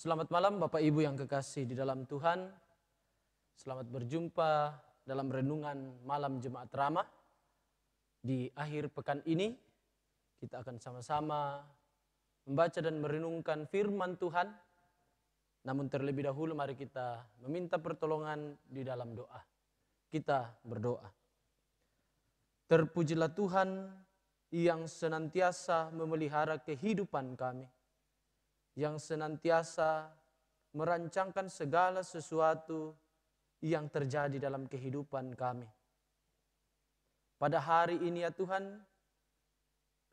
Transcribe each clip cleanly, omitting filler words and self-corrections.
Selamat malam Bapak Ibu yang kekasih di dalam Tuhan. Selamat berjumpa dalam renungan malam Jemaat Ramah. Di akhir pekan ini kita akan sama-sama membaca dan merenungkan firman Tuhan. Namun terlebih dahulu mari kita meminta pertolongan di dalam doa. Kita berdoa. Terpujilah Tuhan yang senantiasa memelihara kehidupan kami, yang senantiasa merancangkan segala sesuatu yang terjadi dalam kehidupan kami. Pada hari ini ya Tuhan,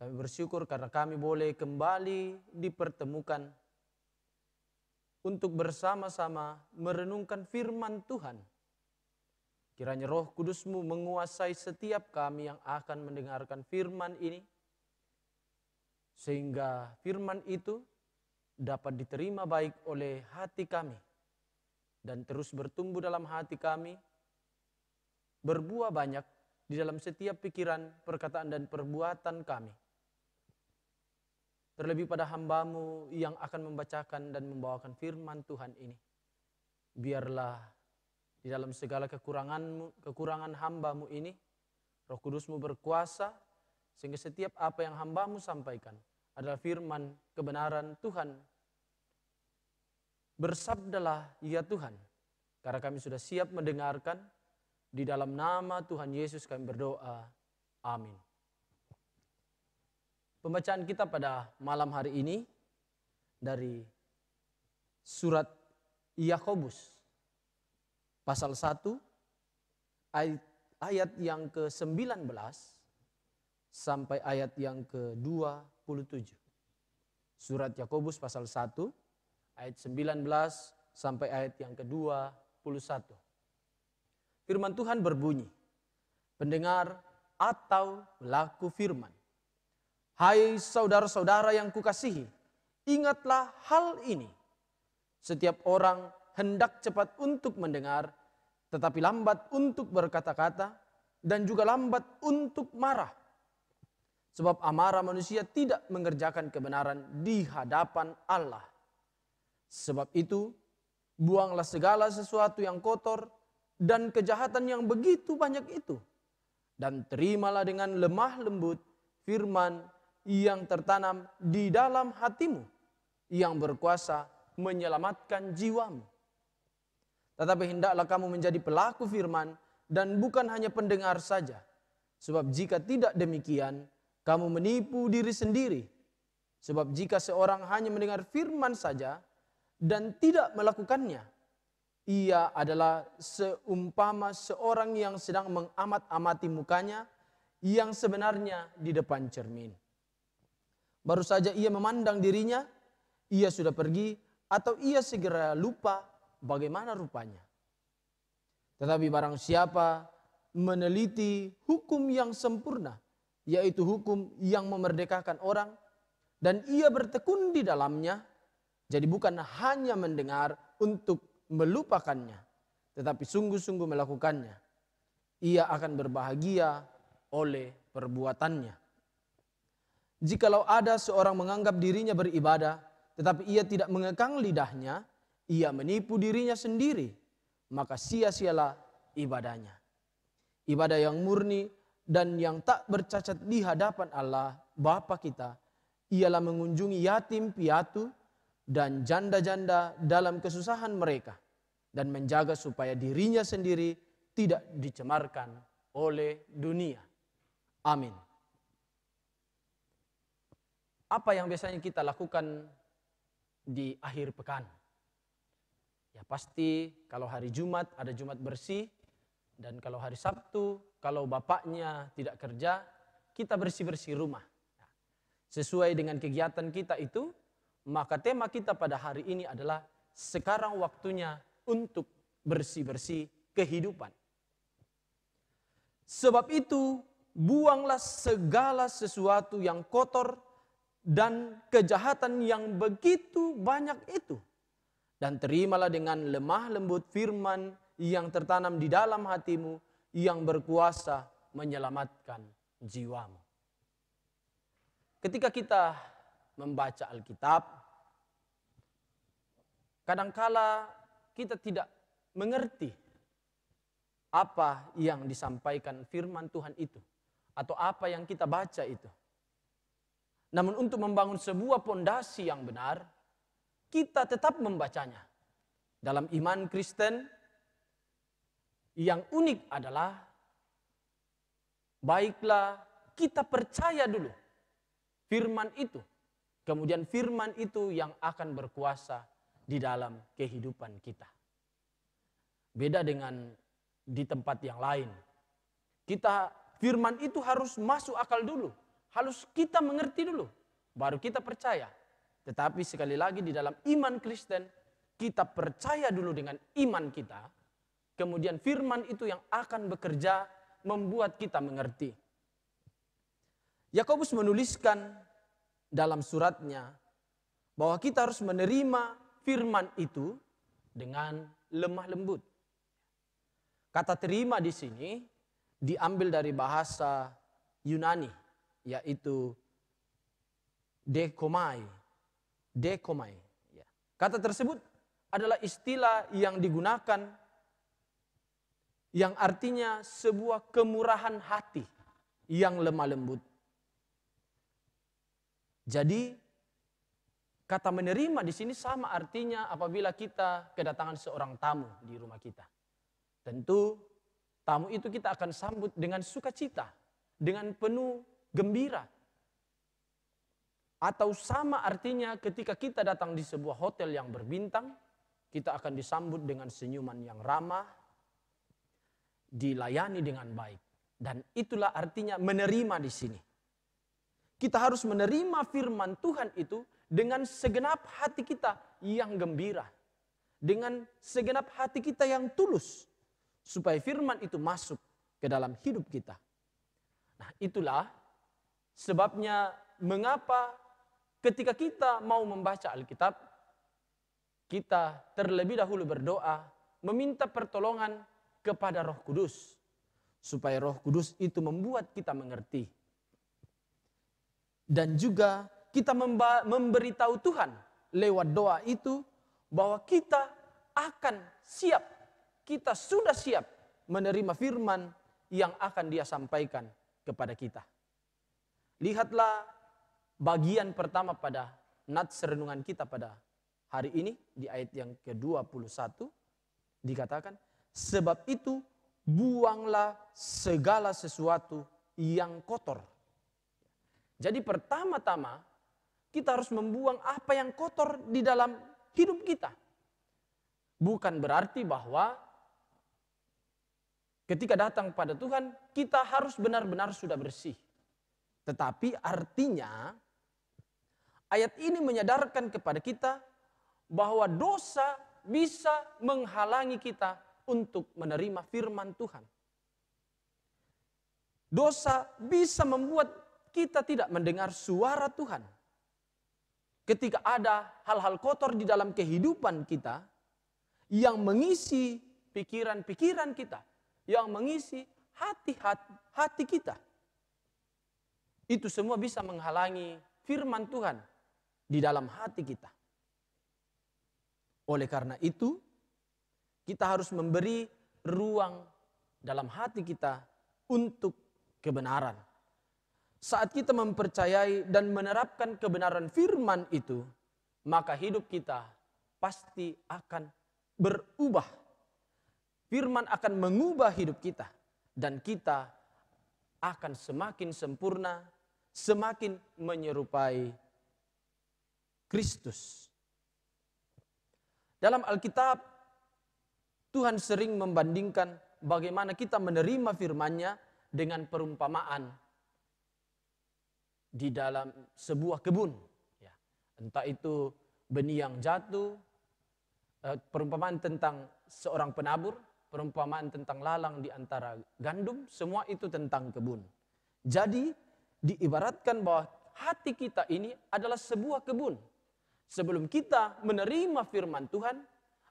kami bersyukur karena kami boleh kembali dipertemukan untuk bersama-sama merenungkan firman Tuhan. Kiranya Roh Kudus-Mu menguasai setiap kami yang akan mendengarkan firman ini, sehingga firman itu dapat diterima baik oleh hati kami dan terus bertumbuh dalam hati kami, berbuah banyak di dalam setiap pikiran, perkataan dan perbuatan kami. Terlebih pada hamba-Mu yang akan membacakan dan membawakan firman Tuhan ini. Biarlah di dalam segala kekurangan hamba-Mu ini, Roh Kudus-Mu berkuasa sehingga setiap apa yang hamba-Mu sampaikan adalah firman kebenaran Tuhan. Bersabdalah ya Tuhan, karena kami sudah siap mendengarkan. Di dalam nama Tuhan Yesus kami berdoa. Amin. Pembacaan kita pada malam hari ini dari surat Yakobus pasal 1 ayat yang ke-19 sampai ayat yang ke-27. Surat Yakobus pasal 1 ayat 19 sampai ayat yang ke-21. Firman Tuhan berbunyi, pendengar atau pelaku firman. Hai saudara-saudara yang kukasihi, ingatlah hal ini. Setiap orang hendak cepat untuk mendengar, tetapi lambat untuk berkata-kata, dan juga lambat untuk marah. Sebab amarah manusia tidak mengerjakan kebenaran di hadapan Allah. Sebab itu, buanglah segala sesuatu yang kotor dan kejahatan yang begitu banyak itu. Dan terimalah dengan lemah lembut firman yang tertanam di dalam hatimu, yang berkuasa menyelamatkan jiwamu. Tetapi hendaklah kamu menjadi pelaku firman dan bukan hanya pendengar saja. Sebab jika tidak demikian, kamu menipu diri sendiri. Sebab jika seorang hanya mendengar firman saja dan tidak melakukannya, ia adalah seumpama seorang yang sedang mengamat-amati mukanya yang sebenarnya di depan cermin. Baru saja ia memandang dirinya, ia sudah pergi atau ia segera lupa bagaimana rupanya. Tetapi barang siapa meneliti hukum yang sempurna, yaitu hukum yang memerdekakan orang, dan ia bertekun di dalamnya, jadi bukan hanya mendengar untuk melupakannya, tetapi sungguh-sungguh melakukannya, ia akan berbahagia oleh perbuatannya. Jikalau ada seorang menganggap dirinya beribadah, tetapi ia tidak mengekang lidahnya, ia menipu dirinya sendiri, maka sia-sialah ibadahnya. Ibadah yang murni dan yang tak bercacat di hadapan Allah Bapa kita, ialah mengunjungi yatim piatu dan janda-janda dalam kesusahan mereka, dan menjaga supaya dirinya sendiri tidak dicemarkan oleh dunia. Amin. Apa yang biasanya kita lakukan di akhir pekan? Ya pasti kalau hari Jumat ada Jumat bersih, dan kalau hari Sabtu kalau bapaknya tidak kerja, kita bersih-bersih rumah. Sesuai dengan kegiatan kita itu, maka tema kita pada hari ini adalah sekarang waktunya untuk bersih-bersih kehidupan. Sebab itu, buanglah segala sesuatu yang kotor dan kejahatan yang begitu banyak itu. Dan terimalah dengan lemah lembut firman yang tertanam di dalam hatimu, yang berkuasa menyelamatkan jiwamu. Ketika kita membaca Alkitab, kadangkala kita tidak mengerti apa yang disampaikan firman Tuhan itu, atau apa yang kita baca itu. Namun untuk membangun sebuah pondasi yang benar, kita tetap membacanya. Dalam iman Kristen, yang unik adalah, baiklah kita percaya dulu firman itu. Kemudian firman itu yang akan berkuasa di dalam kehidupan kita. Beda dengan di tempat yang lain. Firman itu harus masuk akal dulu. Harus kita mengerti dulu. Baru kita percaya. Tetapi sekali lagi di dalam iman Kristen, kita percaya dulu dengan iman kita. Kemudian firman itu yang akan bekerja membuat kita mengerti. Yakobus menuliskan dalam suratnya bahwa kita harus menerima firman itu dengan lemah lembut. Kata terima di sini diambil dari bahasa Yunani, yaitu dekomai. Dekomai. Kata tersebut adalah istilah yang digunakan yang artinya sebuah kemurahan hati yang lemah lembut. Jadi kata menerima di sini sama artinya apabila kita kedatangan seorang tamu di rumah kita. Tentu tamu itu kita akan sambut dengan sukacita, dengan penuh gembira. Atau sama artinya ketika kita datang di sebuah hotel yang berbintang, kita akan disambut dengan senyuman yang ramah, dilayani dengan baik. Dan itulah artinya menerima di sini. Kita harus menerima firman Tuhan itu dengan segenap hati kita yang gembira. Dengan segenap hati kita yang tulus. Supaya firman itu masuk ke dalam hidup kita. Nah, itulah sebabnya mengapa ketika kita mau membaca Alkitab, kita terlebih dahulu berdoa, meminta pertolongan kepada Roh Kudus. Supaya Roh Kudus itu membuat kita mengerti. Dan juga kita memberitahu Tuhan lewat doa itu bahwa kita akan siap. Kita sudah siap menerima firman yang akan Dia sampaikan kepada kita. Lihatlah bagian pertama pada nats renungan kita pada hari ini di ayat yang ke-21 dikatakan, sebab itu buanglah segala sesuatu yang kotor. Jadi pertama-tama kita harus membuang apa yang kotor di dalam hidup kita. Bukan berarti bahwa ketika datang pada Tuhan, kita harus benar-benar sudah bersih. Tetapi artinya, ayat ini menyadarkan kepada kita bahwa dosa bisa menghalangi kita untuk menerima firman Tuhan. Dosa bisa membuat kita tidak mendengar suara Tuhan. Ketika ada hal-hal kotor di dalam kehidupan kita, yang mengisi pikiran-pikiran kita, yang mengisi hati kita. Itu semua bisa menghalangi firman Tuhan di dalam hati kita. Oleh karena itu, kita harus memberi ruang dalam hati kita untuk kebenaran. Saat kita mempercayai dan menerapkan kebenaran firman itu, maka hidup kita pasti akan berubah. Firman akan mengubah hidup kita. Dan kita akan semakin sempurna, semakin menyerupai Kristus. Dalam Alkitab, Tuhan sering membandingkan bagaimana kita menerima firman-Nya dengan perumpamaan di dalam sebuah kebun. Ya, entah itu benih yang jatuh, perumpamaan tentang seorang penabur, perumpamaan tentang lalang di antara gandum, semua itu tentang kebun. Jadi diibaratkan bahwa hati kita ini adalah sebuah kebun. Sebelum kita menerima firman Tuhan,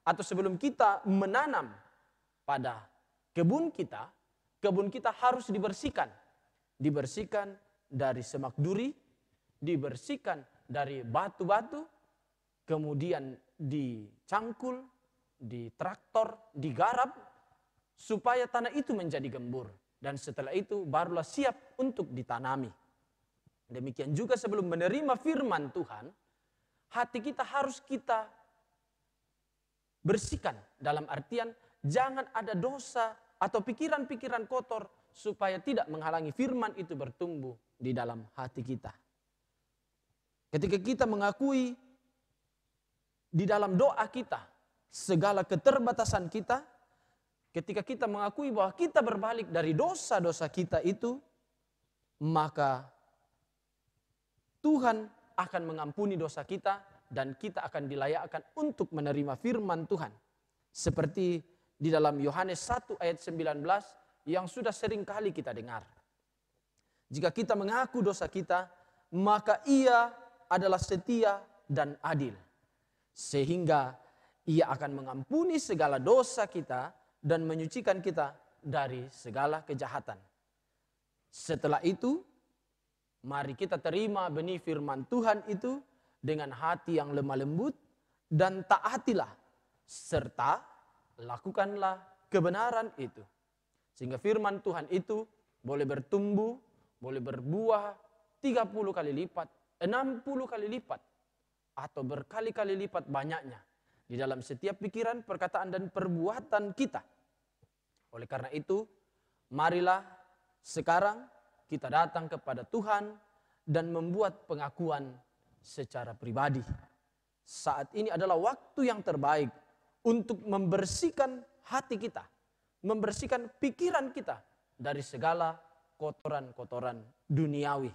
atau sebelum kita menanam pada kebun kita harus dibersihkan. Dibersihkan dari semak duri, dibersihkan dari batu-batu, kemudian dicangkul, ditraktor, digarap, supaya tanah itu menjadi gembur. Dan setelah itu barulah siap untuk ditanami. Demikian juga sebelum menerima firman Tuhan, hati kita harus kita bersihkan. Dalam artian jangan ada dosa atau pikiran-pikiran kotor supaya tidak menghalangi firman itu bertumbuh di dalam hati kita. Ketika kita mengakui di dalam doa kita segala keterbatasan kita, ketika kita mengakui bahwa kita berbalik dari dosa-dosa kita itu, maka Tuhan akan mengampuni dosa kita dan kita akan dilayakkan untuk menerima firman Tuhan. Seperti di dalam Yohanes 1 ayat 19 yang sudah sering kali kita dengar. Jika kita mengaku dosa kita, maka Ia adalah setia dan adil. Sehingga Ia akan mengampuni segala dosa kita dan menyucikan kita dari segala kejahatan. Setelah itu, mari kita terima benih firman Tuhan itu dengan hati yang lemah lembut dan taatilah serta lakukanlah kebenaran itu. Sehingga firman Tuhan itu boleh bertumbuh, boleh berbuah 30 kali lipat, 60 kali lipat, atau berkali-kali lipat banyaknya di dalam setiap pikiran, perkataan, dan perbuatan kita. Oleh karena itu, marilah sekarang kita datang kepada Tuhan dan membuat pengakuan secara pribadi. Saat ini adalah waktu yang terbaik untuk membersihkan hati kita, membersihkan pikiran kita dari segala kotoran-kotoran duniawi.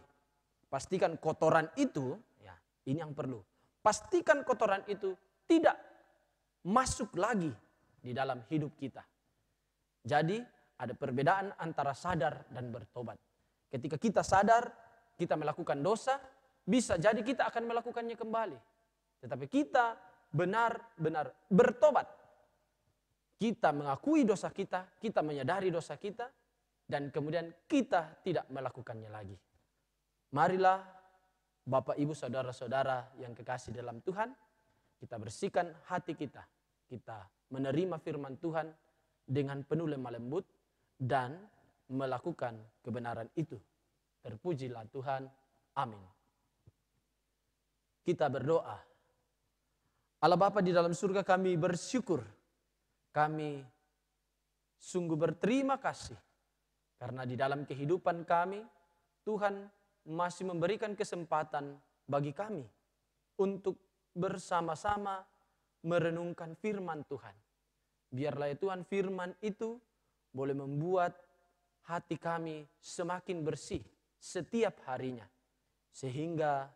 Pastikan kotoran itu, ya, ini yang perlu. Pastikan kotoran itu tidak masuk lagi di dalam hidup kita. Jadi ada perbedaan antara sadar dan bertobat. Ketika kita sadar, kita melakukan dosa, bisa jadi kita akan melakukannya kembali. Tetapi kita benar-benar bertobat. Kita mengakui dosa kita menyadari dosa kita, dan kemudian kita tidak melakukannya lagi. Marilah Bapak, Ibu, Saudara-saudara yang kekasih dalam Tuhan, kita bersihkan hati kita. Kita menerima firman Tuhan dengan penuh lemah lembut dan melakukan kebenaran itu. Terpujilah Tuhan. Amin. Kita berdoa. Allah Bapa di dalam surga, kami bersyukur. Kami sungguh berterima kasih. Karena di dalam kehidupan kami, Tuhan masih memberikan kesempatan bagi kami untuk bersama-sama merenungkan firman Tuhan. Biarlah ya Tuhan, firman itu boleh membuat hati kami semakin bersih setiap harinya. Sehingga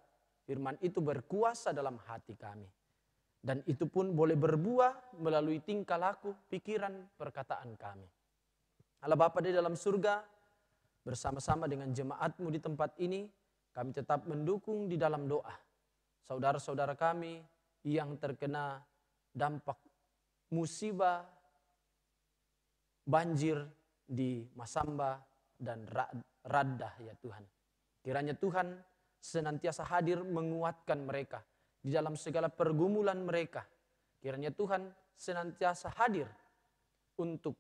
firman itu berkuasa dalam hati kami. Dan itu pun boleh berbuah melalui tingkah laku, pikiran, perkataan kami. Allah Bapa di dalam surga, bersama-sama dengan jemaat-Mu di tempat ini, kami tetap mendukung di dalam doa saudara-saudara kami yang terkena dampak musibah banjir di Masamba dan Raddah ya Tuhan. Kiranya Tuhan senantiasa hadir menguatkan mereka di dalam segala pergumulan mereka. Kiranya Tuhan senantiasa hadir untuk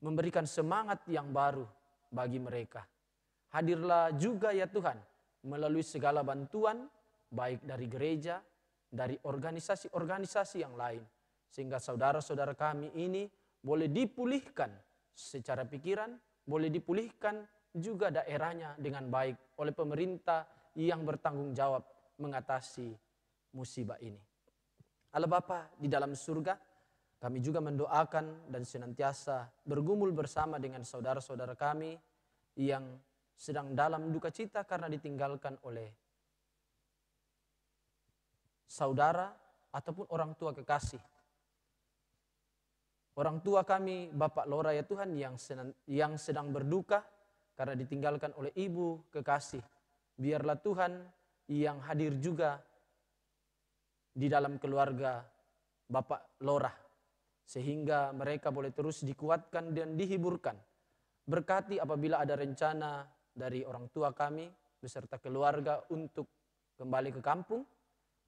memberikan semangat yang baru bagi mereka. Hadirlah juga ya Tuhan melalui segala bantuan, baik dari gereja, dari organisasi-organisasi yang lain. Sehingga saudara-saudara kami ini boleh dipulihkan secara pikiran, boleh dipulihkan juga daerahnya dengan baik oleh pemerintah yang bertanggung jawab mengatasi musibah ini. Allah Bapa di dalam surga, kami juga mendoakan dan senantiasa bergumul bersama dengan saudara-saudara kami yang sedang dalam duka cita karena ditinggalkan oleh saudara ataupun orang tua kekasih. Orang tua kami, Bapak Lora ya Tuhan, yang sedang berduka karena ditinggalkan oleh ibu kekasih. Biarlah Tuhan yang hadir juga di dalam keluarga Bapak Lora, sehingga mereka boleh terus dikuatkan dan dihiburkan. Berkati apabila ada rencana dari orang tua kami beserta keluarga untuk kembali ke kampung,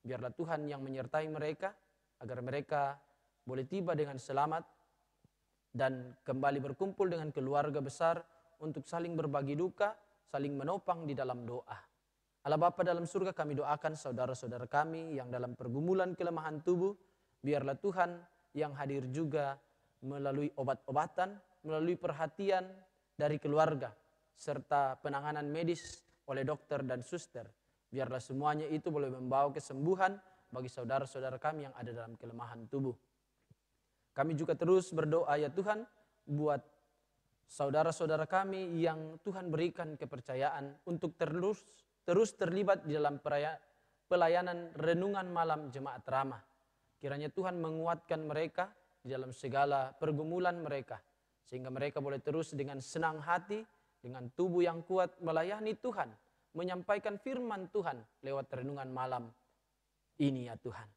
Biarlah Tuhan yang menyertai mereka, agar mereka boleh tiba dengan selamat dan kembali berkumpul dengan keluarga besar untuk saling berbagi duka, saling menopang di dalam doa. Allah Bapa dalam surga, kami doakan saudara-saudara kami yang dalam pergumulan kelemahan tubuh, biarlah Tuhan yang hadir juga melalui obat-obatan, melalui perhatian dari keluarga, serta penanganan medis oleh dokter dan suster. Biarlah semuanya itu boleh membawa kesembuhan bagi saudara-saudara kami yang ada dalam kelemahan tubuh. Kami juga terus berdoa ya Tuhan buat saudara-saudara kami yang Tuhan berikan kepercayaan untuk terus terlibat di dalam pelayanan renungan malam Jemaat Ramah. Kiranya Tuhan menguatkan mereka di dalam segala pergumulan mereka, sehingga mereka boleh terus dengan senang hati, dengan tubuh yang kuat melayani Tuhan, menyampaikan firman Tuhan lewat renungan malam ini ya Tuhan.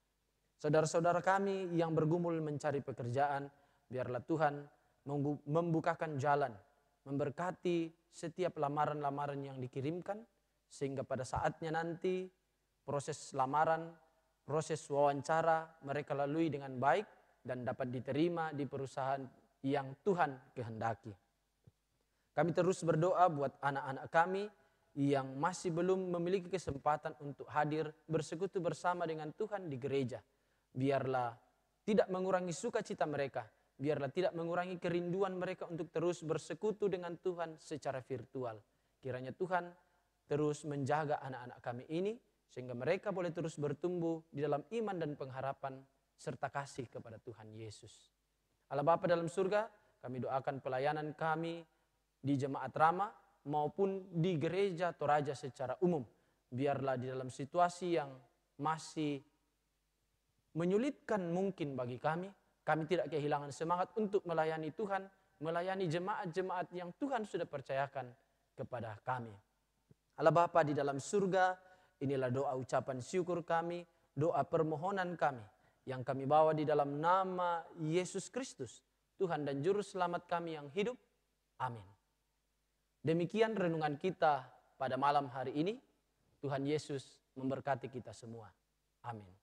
Saudara-saudara kami yang bergumul mencari pekerjaan, biarlah Tuhan membukakan jalan, memberkati setiap lamaran-lamaran yang dikirimkan, sehingga pada saatnya nanti proses lamaran, proses wawancara mereka lalui dengan baik dan dapat diterima di perusahaan yang Tuhan kehendaki. Kami terus berdoa buat anak-anak kami yang masih belum memiliki kesempatan untuk hadir bersekutu bersama dengan Tuhan di gereja. Biarlah tidak mengurangi sukacita mereka, biarlah tidak mengurangi kerinduan mereka untuk terus bersekutu dengan Tuhan secara virtual. Kiranya Tuhan terus menjaga anak-anak kami ini, sehingga mereka boleh terus bertumbuh di dalam iman dan pengharapan, serta kasih kepada Tuhan Yesus. Allah Bapa dalam surga, kami doakan pelayanan kami di Jemaat Ramah maupun di gereja Toraja secara umum. Biarlah di dalam situasi yang masih menyulitkan mungkin bagi kami tidak kehilangan semangat untuk melayani Tuhan, melayani jemaat-jemaat yang Tuhan sudah percayakan kepada kami. Allah Bapa di dalam surga, inilah doa ucapan syukur kami, doa permohonan kami yang kami bawa di dalam nama Yesus Kristus, Tuhan dan Juru Selamat kami yang hidup. Amin. Demikian renungan kita pada malam hari ini. Tuhan Yesus memberkati kita semua. Amin.